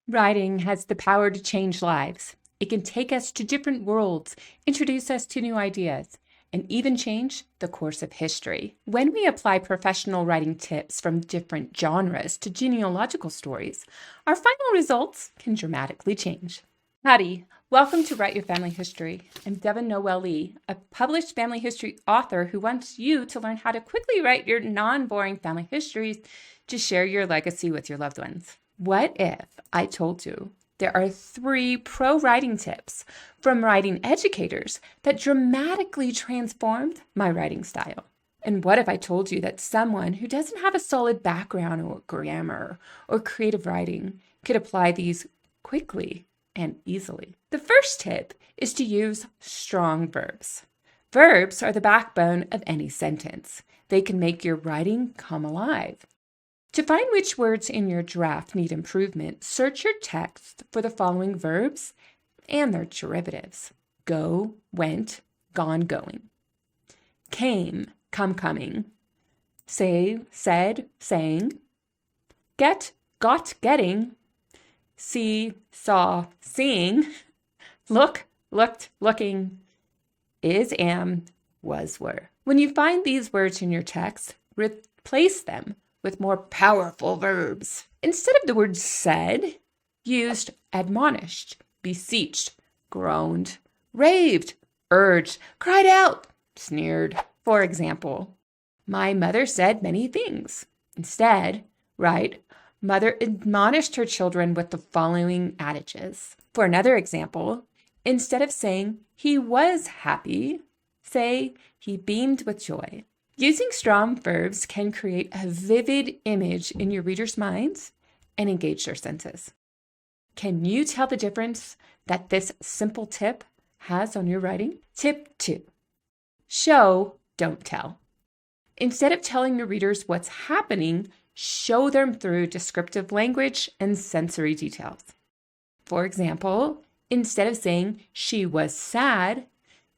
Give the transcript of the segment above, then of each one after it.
Writing has the power to change lives. It can take us to different worlds, introduce us to new ideas, and even change the course of history. When we apply professional writing tips from different genres to genealogical stories, our final results can dramatically change. Howdy, welcome to Write Your Family History. I'm Devin Noel Lee, a published family history author who wants you to learn how to quickly write your non-boring family histories to share your legacy with your loved ones. What if I told you there are 3 pro writing tips from writing educators that dramatically transformed my writing style? And what if I told you that someone who doesn't have a solid background or grammar or creative writing could apply these quickly and easily? The first tip is to use strong verbs. Verbs are the backbone of any sentence. They can make your writing come alive. To find which words in your draft need improvement, search your text for the following verbs and their derivatives. Go, went, gone, going. Came, come, coming. Say, said, saying. Get, got, getting. See, saw, seeing. Look, looked, looking. Is, am, was, were. When you find these words in your text, replace them with more powerful verbs. Instead of the word said, used admonished, beseeched, groaned, raved, urged, cried out, sneered. For example, my mother said many things. Instead, write, mother admonished her children with the following adages. For another example, instead of saying he was happy, say he beamed with joy. Using strong verbs can create a vivid image in your readers' minds and engage their senses. Can you tell the difference that this simple tip has on your writing? Tip 2. Show, don't tell. Instead of telling your readers what's happening, show them through descriptive language and sensory details. For example, instead of saying she was sad,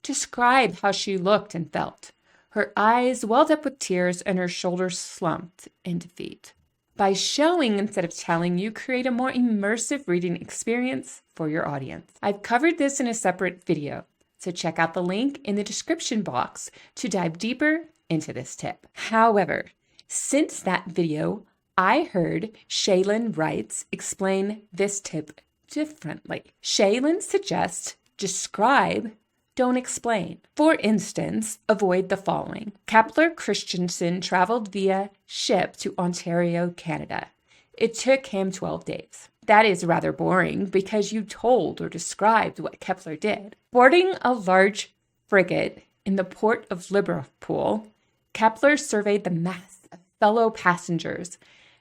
describe how she looked and felt. Her eyes welled up with tears and her shoulders slumped in defeat. By showing instead of telling, you create a more immersive reading experience for your audience. I've covered this in a separate video, so check out the link in the description box to dive deeper into this tip. However, since that video, I heard Shaylin Wrights explain this tip differently. Shaylin suggests describe, don't explain. For instance, avoid the following. Kepler Christensen traveled via ship to Ontario, Canada. It took him 12 days. That is rather boring because you told or described what Kepler did. Boarding a large frigate in the port of Liverpool, Kepler surveyed the mass of fellow passengers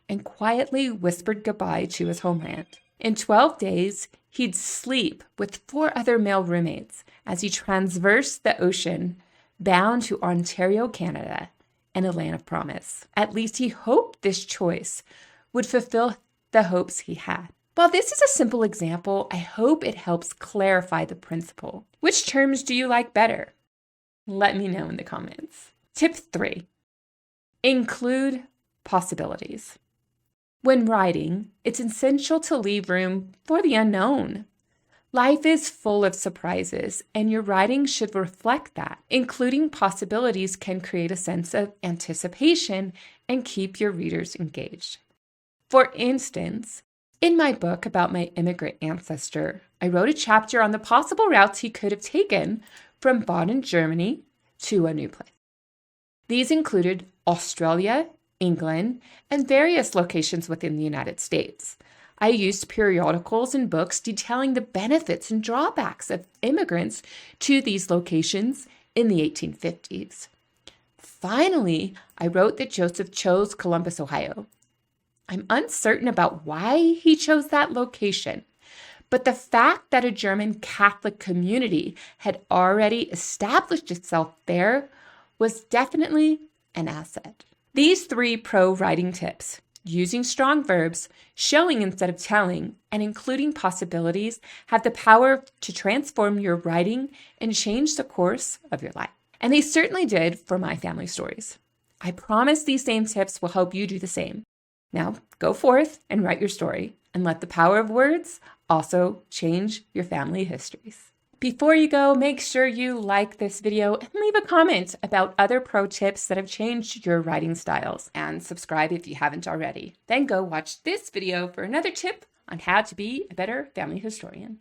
and quietly whispered goodbye to his homeland. In 12 days, he'd sleep with 4 other male roommates as he traversed the ocean bound to Ontario, Canada, and a land of promise. At least he hoped this choice would fulfill the hopes he had. While this is a simple example, I hope it helps clarify the principle. Which terms do you like better? Let me know in the comments. Tip 3. Include possibilities. When writing, it's essential to leave room for the unknown. Life is full of surprises, and your writing should reflect that. Including possibilities can create a sense of anticipation and keep your readers engaged. For instance, in my book about my immigrant ancestor, I wrote a chapter on the possible routes he could have taken from Bonn, Germany, to a new place. These included Australia, England, and various locations within the United States. I used periodicals and books detailing the benefits and drawbacks of immigrants to these locations in the 1850s. Finally, I wrote that Joseph chose Columbus, Ohio. I'm uncertain about why he chose that location, but the fact that a German Catholic community had already established itself there was definitely an asset. These 3 pro writing tips, using strong verbs, showing instead of telling, and including possibilities, have the power to transform your writing and change the course of your life. And they certainly did for my family stories. I promise these same tips will help you do the same. Now, go forth and write your story. And let the power of words also change your family histories. Before you go, make sure you like this video and leave a comment about other pro tips that have changed your writing styles, and subscribe if you haven't already. Then go watch this video for another tip on how to be a better family historian.